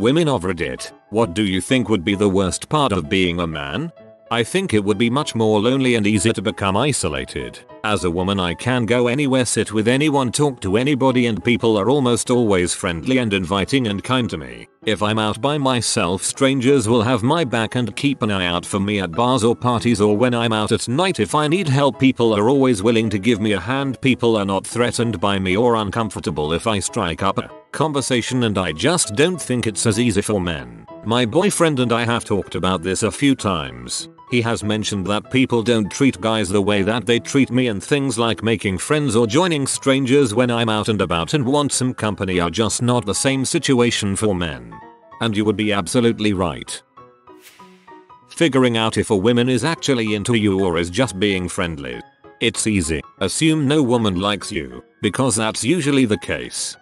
Women of Reddit, what do you think would be the worst part of being a man? I think it would be much more lonely and easier to become isolated. As a woman I can go anywhere, sit with anyone, talk to anybody, and people are almost always friendly and inviting and kind to me. If I'm out by myself, strangers will have my back and keep an eye out for me at bars or parties, or when I'm out at night if I need help people are always willing to give me a hand. People are not threatened by me or uncomfortable if I strike up a conversation, and I just don't think it's as easy for men. My boyfriend and I have talked about this a few times. He has mentioned that people don't treat guys the way that they treat me, and things like making friends or joining strangers when I'm out and about and want some company are just not the same situation for men. And you would be absolutely right. Figuring out if a woman is actually into you or is just being friendly. It's easy. Assume no woman likes you, because that's usually the case.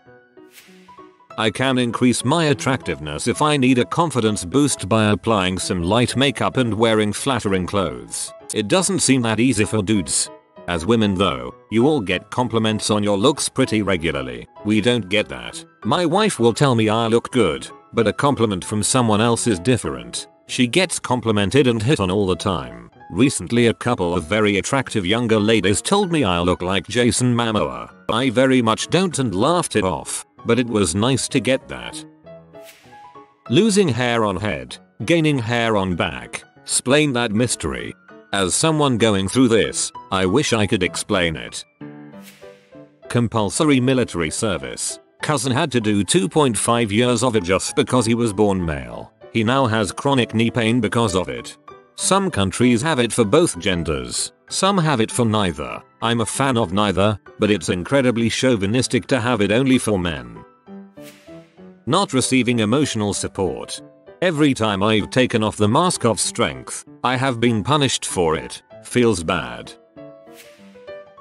I can increase my attractiveness if I need a confidence boost by applying some light makeup and wearing flattering clothes. It doesn't seem that easy for dudes. As women though, you all get compliments on your looks pretty regularly. We don't get that. My wife will tell me I look good, but a compliment from someone else is different. She gets complimented and hit on all the time. Recently a couple of very attractive younger ladies told me I look like Jason Momoa. I very much don't and laughed it off. But it was nice to get that. Losing hair on head, gaining hair on back. Explain that mystery. As someone going through this, I wish I could explain it. Compulsory military service. Cousin had to do 2.5 years of it just because he was born male. He now has chronic knee pain because of it. Some countries have it for both genders. Some have it for neither. I'm a fan of neither, but it's incredibly chauvinistic to have it only for men. Not receiving emotional support. Every time I've taken off the mask of strength, I have been punished for it. Feels bad.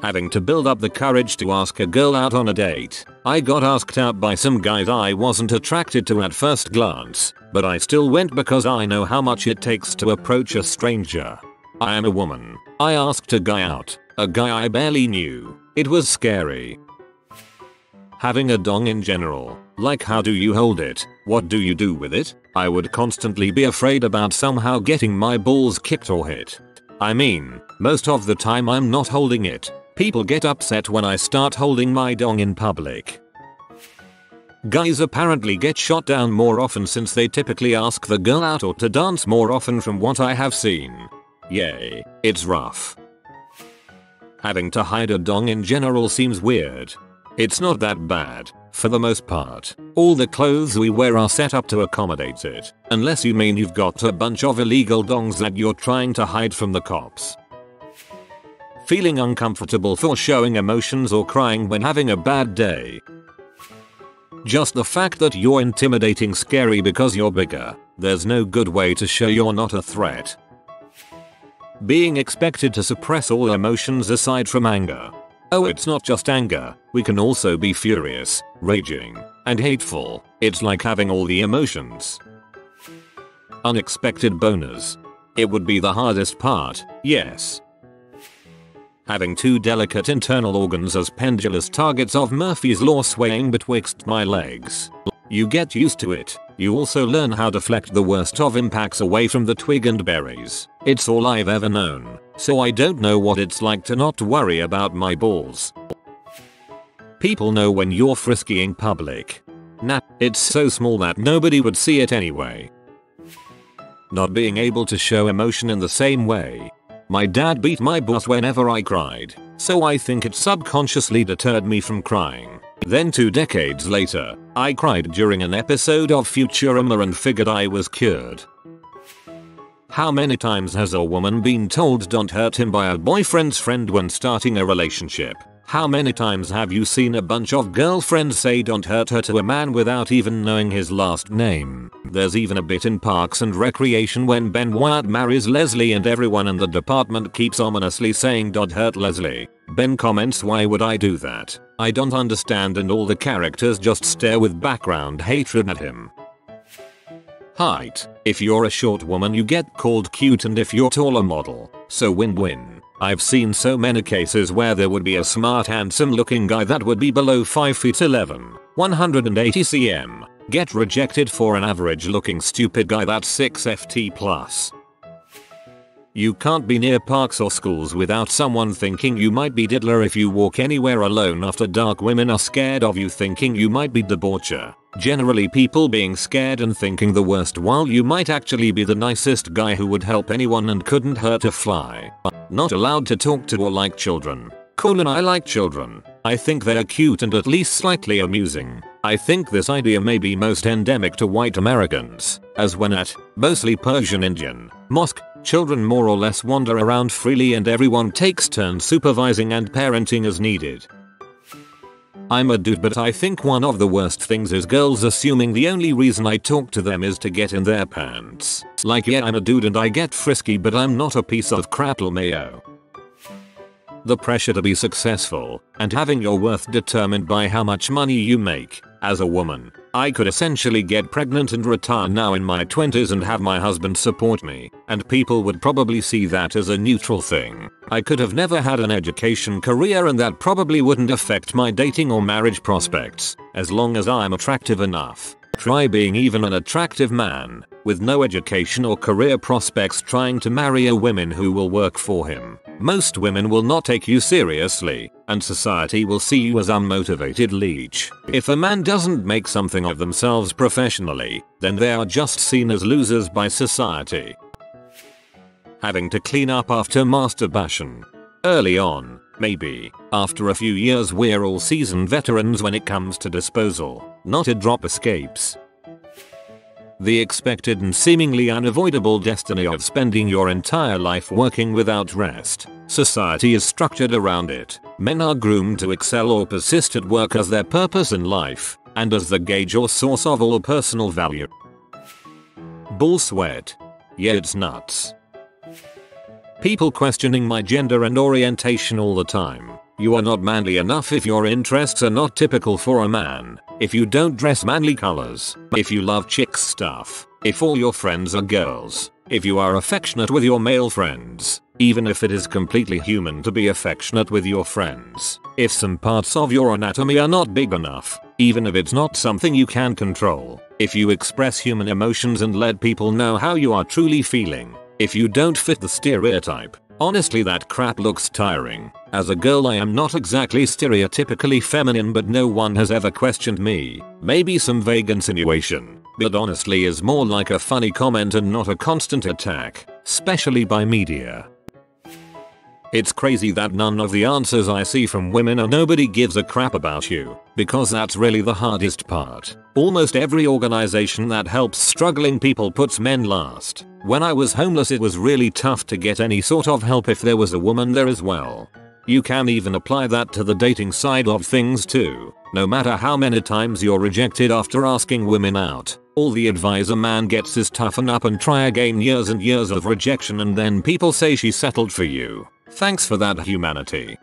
Having to build up the courage to ask a girl out on a date. I got asked out by some guys I wasn't attracted to at first glance, but I still went because I know how much it takes to approach a stranger. I am a woman. I asked a guy out, a guy I barely knew. It was scary. Having a dong in general, like how do you hold it, what do you do with it? I would constantly be afraid about somehow getting my balls kicked or hit. I mean, most of the time I'm not holding it. People get upset when I start holding my dong in public. Guys apparently get shot down more often since they typically ask the girl out or to dance more often from what I have seen. Yay, it's rough. Having to hide a dong in general seems weird. It's not that bad, for the most part. All the clothes we wear are set up to accommodate it, unless you mean you've got a bunch of illegal dongs that you're trying to hide from the cops. Feeling uncomfortable for showing emotions or crying when having a bad day. Just the fact that you're intimidating, scary because you're bigger. There's no good way to show you're not a threat. Being expected to suppress all emotions aside from anger. Oh, it's not just anger, we can also be furious, raging, and hateful. It's like having all the emotions. Unexpected boners. It would be the hardest part, yes. Having two delicate internal organs as pendulous targets of Murphy's law swaying betwixt my legs. You get used to it. You also learn how to deflect the worst of impacts away from the twig and berries. It's all I've ever known, so I don't know what it's like to not worry about my balls. People know when you're frisky in public. Nah, it's so small that nobody would see it anyway. Not being able to show emotion in the same way. My dad beat my boss whenever I cried, so I think it subconsciously deterred me from crying. Then 2 decades later, I cried during an episode of Futurama and figured I was cured. How many times has a woman been told don't hurt him by a boyfriend's friend when starting a relationship? How many times have you seen a bunch of girlfriends say don't hurt her to a man without even knowing his last name? There's even a bit in Parks and Recreation when Ben Wyatt marries Leslie and everyone in the department keeps ominously saying don't hurt Leslie. Ben comments, why would I do that? I don't understand, and all the characters just stare with background hatred at him. Height. If you're a short woman you get called cute, and if you're tall a model. So win-win. I've seen so many cases where there would be a smart handsome looking guy that would be below 5 feet 11, 180 cm, Get rejected for an average looking stupid guy that's 6 FT plus. You can't be near parks or schools without someone thinking you might be diddler. If you walk anywhere alone after dark, women are scared of you, thinking you might be debaucher. Generally people being scared and thinking the worst, while you might actually be the nicest guy who would help anyone and couldn't hurt a fly. Not allowed to talk to or like children. Cool, and I like children. I think they're cute and at least slightly amusing. I think this idea may be most endemic to white Americans, as when at, mostly Persian Indian, mosque, children more or less wander around freely and everyone takes turns supervising and parenting as needed. I'm a dude, but I think one of the worst things is girls assuming the only reason I talk to them is to get in their pants. Like, yeah, I'm a dude and I get frisky, but I'm not a piece of crap mayo. The pressure to be successful and having your worth determined by how much money you make. As a woman, I could essentially get pregnant and retire now in my 20s and have my husband support me, and people would probably see that as a neutral thing. I could have never had an education career and that probably wouldn't affect my dating or marriage prospects, as long as I'm attractive enough. Try being even an attractive man, with no education or career prospects, trying to marry a woman who will work for him. Most women will not take you seriously, and society will see you as unmotivated leech. If a man doesn't make something of themselves professionally, then they are just seen as losers by society. Having to clean up after masturbation. Early on, maybe. After a few years, we're all seasoned veterans when it comes to disposal. Not a drop escapes. The expected and seemingly unavoidable destiny of spending your entire life working without rest. Society is structured around it. Men are groomed to excel or persist at work as their purpose in life, and as the gauge or source of all personal value. Bull sweat. Yeah, it's nuts. People questioning my gender and orientation all the time. You are not manly enough if your interests are not typical for a man. If you don't dress manly colors. If you love chick stuff. If all your friends are girls. If you are affectionate with your male friends. Even if it is completely human to be affectionate with your friends. If some parts of your anatomy are not big enough. Even if it's not something you can control. If you express human emotions and let people know how you are truly feeling. If you don't fit the stereotype. Honestly, that crap looks tiring. As a girl, I am not exactly stereotypically feminine, but no one has ever questioned me. Maybe some vague insinuation, but honestly is more like a funny comment and not a constant attack, especially by media. It's crazy that none of the answers I see from women are nobody gives a crap about you, because that's really the hardest part. Almost every organization that helps struggling people puts men last. When I was homeless, it was really tough to get any sort of help if there was a woman there as well. You can even apply that to the dating side of things too. No matter how many times you're rejected after asking women out, all the advice a man gets is toughen up and try again. Years and years of rejection, and then people say she settled for you. Thanks for that, humanity.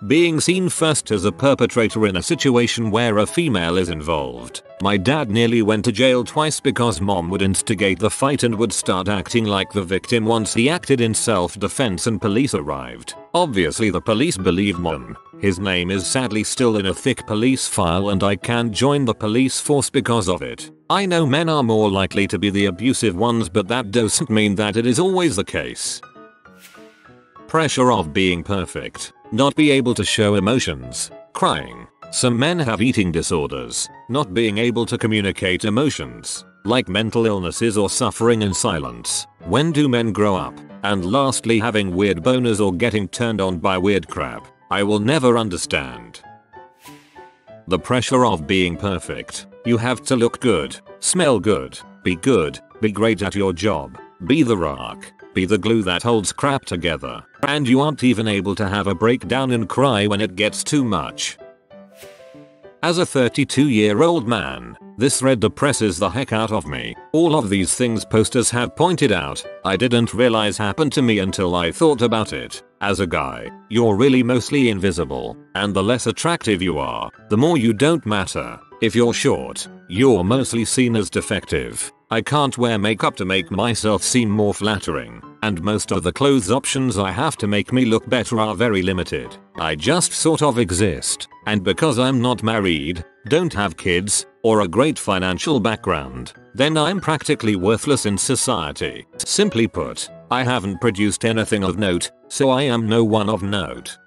Being seen first as a perpetrator in a situation where a female is involved. My dad nearly went to jail twice because mom would instigate the fight and would start acting like the victim once he acted in self-defense and police arrived. Obviously the police believed mom. His name is sadly still in a thick police file and I can't join the police force because of it. I know men are more likely to be the abusive ones, but that doesn't mean that it is always the case. Pressure of being perfect. Not be able to show emotions. Crying. Some men have eating disorders. Not being able to communicate emotions. Like mental illnesses or suffering in silence. When do men grow up? And lastly, having weird boners or getting turned on by weird crap. I will never understand. The pressure of being perfect. You have to look good. Smell good. Be great at your job. Be the rock. Be the glue that holds crap together. And you aren't even able to have a breakdown and cry when it gets too much. As a 32-year-old man, this thread depresses the heck out of me. All of these things posters have pointed out, I didn't realize happened to me until I thought about it. As a guy, you're really mostly invisible, and the less attractive you are, the more you don't matter. If you're short, you're mostly seen as defective. I can't wear makeup to make myself seem more flattering, and most of the clothes options I have to make me look better are very limited. I just sort of exist, and because I'm not married, don't have kids, or a great financial background, then I'm practically worthless in society. Simply put, I haven't produced anything of note, so I am no one of note.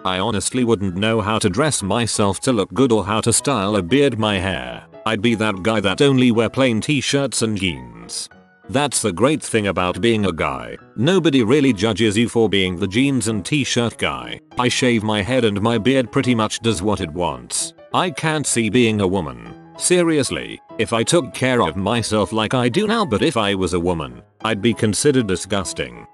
I honestly wouldn't know how to dress myself to look good or how to style a beard my hair. I'd be that guy that only wear plain t-shirts and jeans. That's the great thing about being a guy. Nobody really judges you for being the jeans and t-shirt guy. I shave my head and my beard pretty much does what it wants. I can't see being a woman. Seriously, if I took care of myself like I do now, but if I was a woman, I'd be considered disgusting.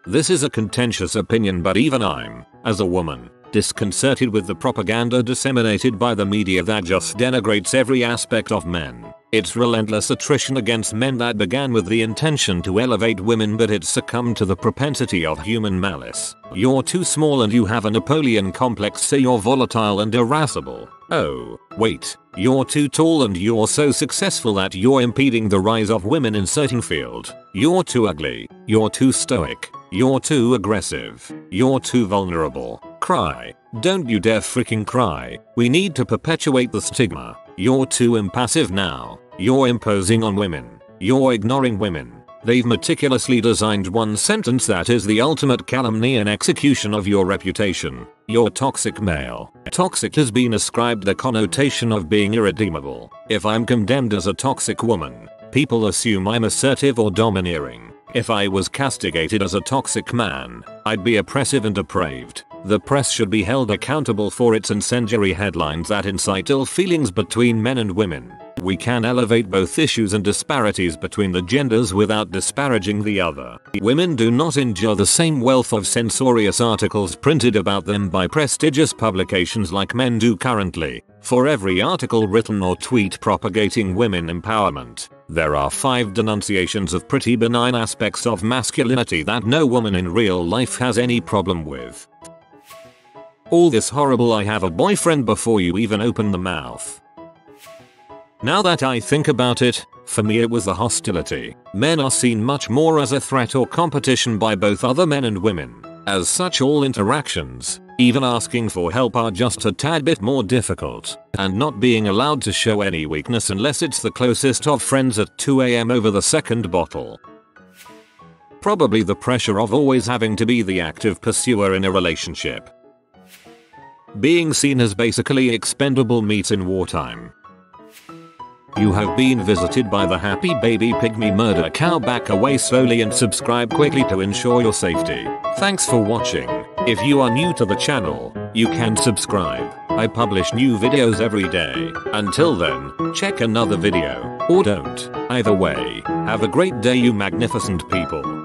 This is a contentious opinion, but even I'm, as a woman, disconcerted with the propaganda disseminated by the media that just denigrates every aspect of men. It's relentless attrition against men that began with the intention to elevate women, but it's succumbed to the propensity of human malice. You're too small and you have a Napoleon complex, so you're volatile and irascible. Oh, wait, you're too tall and you're so successful that you're impeding the rise of women in certain field. You're too ugly. You're too stoic. You're too aggressive. You're too vulnerable. Cry. Don't you dare freaking cry. We need to perpetuate the stigma. You're too impassive now. You're imposing on women. You're ignoring women. They've meticulously designed one sentence that is the ultimate calumny and execution of your reputation. You're toxic male. Toxic has been ascribed the connotation of being irredeemable. If I'm condemned as a toxic woman, people assume I'm assertive or domineering. If I was castigated as a toxic man, I'd be oppressive and depraved. The press should be held accountable for its incendiary headlines that incite ill feelings between men and women. We can elevate both issues and disparities between the genders without disparaging the other. Women do not enjoy the same wealth of censorious articles printed about them by prestigious publications like men do currently. For every article written or tweet propagating women empowerment, there are 5 denunciations of pretty benign aspects of masculinity that no woman in real life has any problem with. All this horrible "I have a boyfriend" before you even open the mouth. Now that I think about it, for me it was the hostility. Men are seen much more as a threat or competition by both other men and women. As such, all interactions, even asking for help, are just a tad bit more difficult, and not being allowed to show any weakness unless it's the closest of friends at 2 AM over the second bottle. Probably the pressure of always having to be the active pursuer in a relationship. Being seen as basically expendable meat in wartime. You have been visited by the happy baby pygmy murder cow. Back away slowly and subscribe quickly to ensure your safety. Thanks for watching. If you are new to the channel, you can subscribe. I publish new videos every day. Until then, check another video, or don't. Either way, have a great day, you magnificent people.